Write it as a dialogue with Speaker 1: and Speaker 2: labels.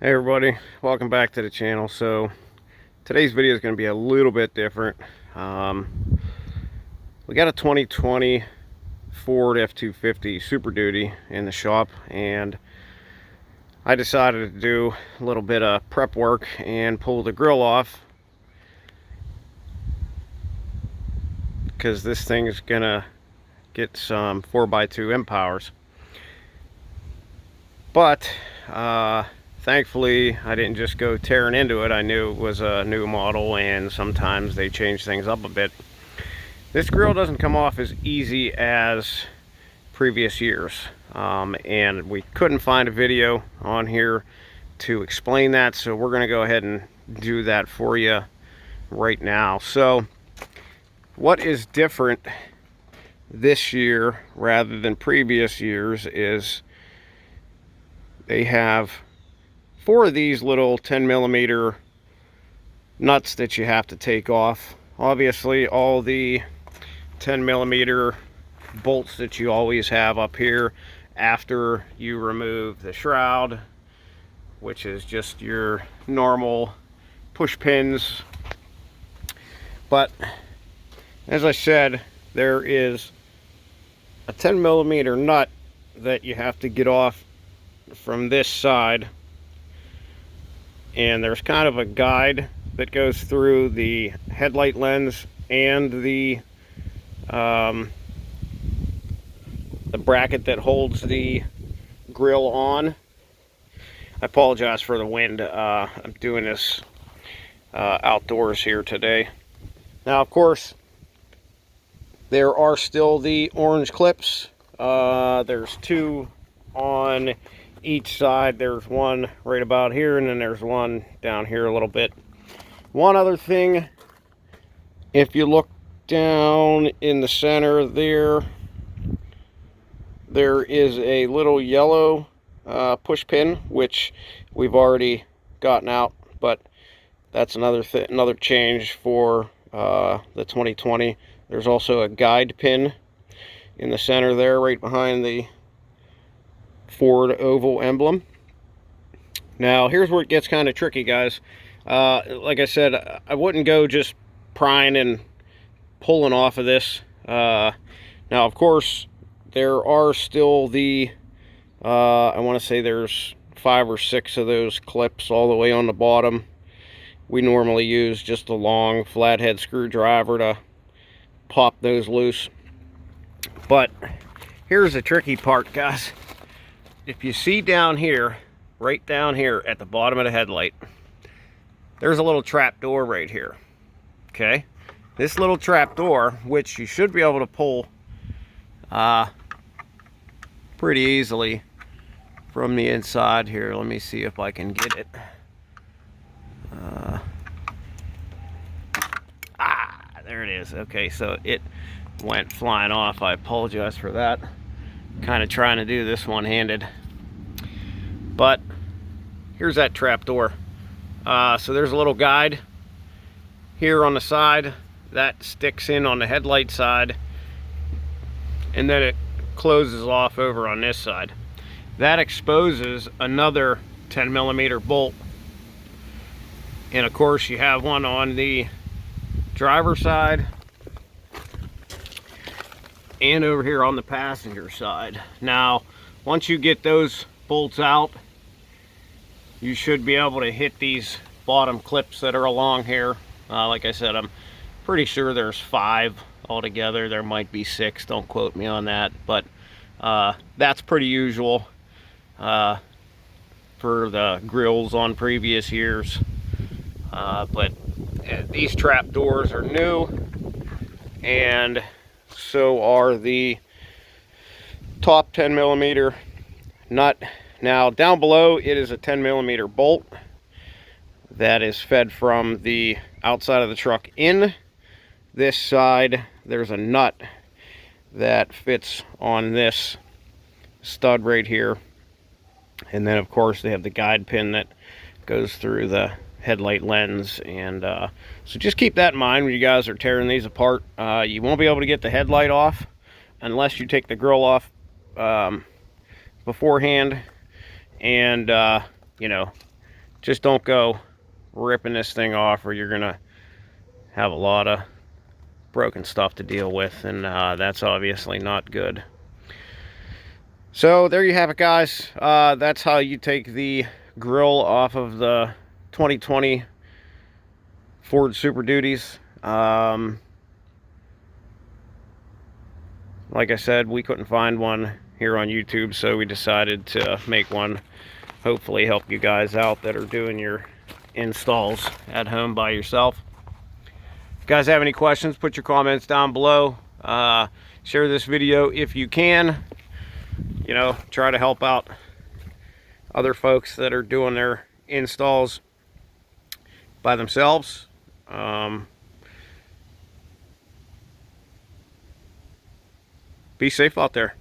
Speaker 1: Hey everybody, welcome back to the channel. So today's video is going to be a little bit different. We got a 2020 Ford F-250 Super Duty in the shop, and I decided to do a little bit of prep work and pull the grill off, because this thing's gonna get some 4x2 impowers. But thankfully, I didn't just go tearing into it. I knew it was a new model, and sometimes they change things up a bit. This grill doesn't come off as easy as previous years, and we couldn't find a video on here to explain that, so we're going to go ahead and do that for you right now. So, what is different this year rather than previous years is they have 4 of these little 10mm nuts that you have to take off. Obviously, all the 10mm bolts that you always have up here after you remove the shroud, which is just your normal push pins. But as I said, there is a 10mm nut that you have to get off from this side, and there's kind of a guide that goes through the headlight lens and the bracket that holds the grill on. I apologize for the wind. I'm doing this outdoors here today. Now, of course, there are still the orange clips. There's 2 on each side. There's one right about here, and then there's one down here a little bit. One other thing, if you look down in the center there is a little yellow push pin, which we've already gotten out, but that's another change for the 2020. There's also a guide pin in the center there, right behind the Ford oval emblem. Now, here's where it gets kind of tricky, guys. Like I said, I wouldn't go just prying and pulling off of this. Now, of course, there are still the I want to say there's 5 or 6 of those clips all the way on the bottom. We normally use just a long flathead screwdriver to pop those loose. But here's the tricky part, guys. If you see down here, right down here at the bottom of the headlight, there's a little trap door right here. Okay, this little trap door, which you should be able to pull pretty easily from the inside here. Let me see if I can get it. There it is. Okay, so it went flying off. I apologize for that. Kind of trying to do this one-handed, but here's that trap door. So there's a little guide here on the side that sticks in on the headlight side, and then it closes off over on this side. That exposes another 10mm bolt, and of course you have one on the driver's side and over here on the passenger side. Now, once you get those bolts out, you should be able to hit these bottom clips that are along here. Like I said, I'm pretty sure there's 5 altogether. There might be 6, don't quote me on that, but that's pretty usual for the grills on previous years. But these trap doors are new, and so are the top 10mm nut. Now, down below, it is a 10mm bolt that is fed from the outside of the truck in. This side, there's a nut that fits on this stud right here, and then of course they have the guide pin that goes through the headlight lens. And so just keep that in mind when you guys are tearing these apart. You won't be able to get the headlight off unless you take the grill off beforehand, and you know, just don't go ripping this thing off, or you're gonna have a lot of broken stuff to deal with, and that's obviously not good. So there you have it, guys. That's how you take the grill off of the 2020 Ford Super Duties. Like I said, we couldn't find one here on YouTube, so we decided to make one. Hopefully help you guys out that are doing your installs at home by yourself. If you guys have any questions, put your comments down below. Share this video if you can. You know, try to help out other folks that are doing their installs by themselves. Be safe out there.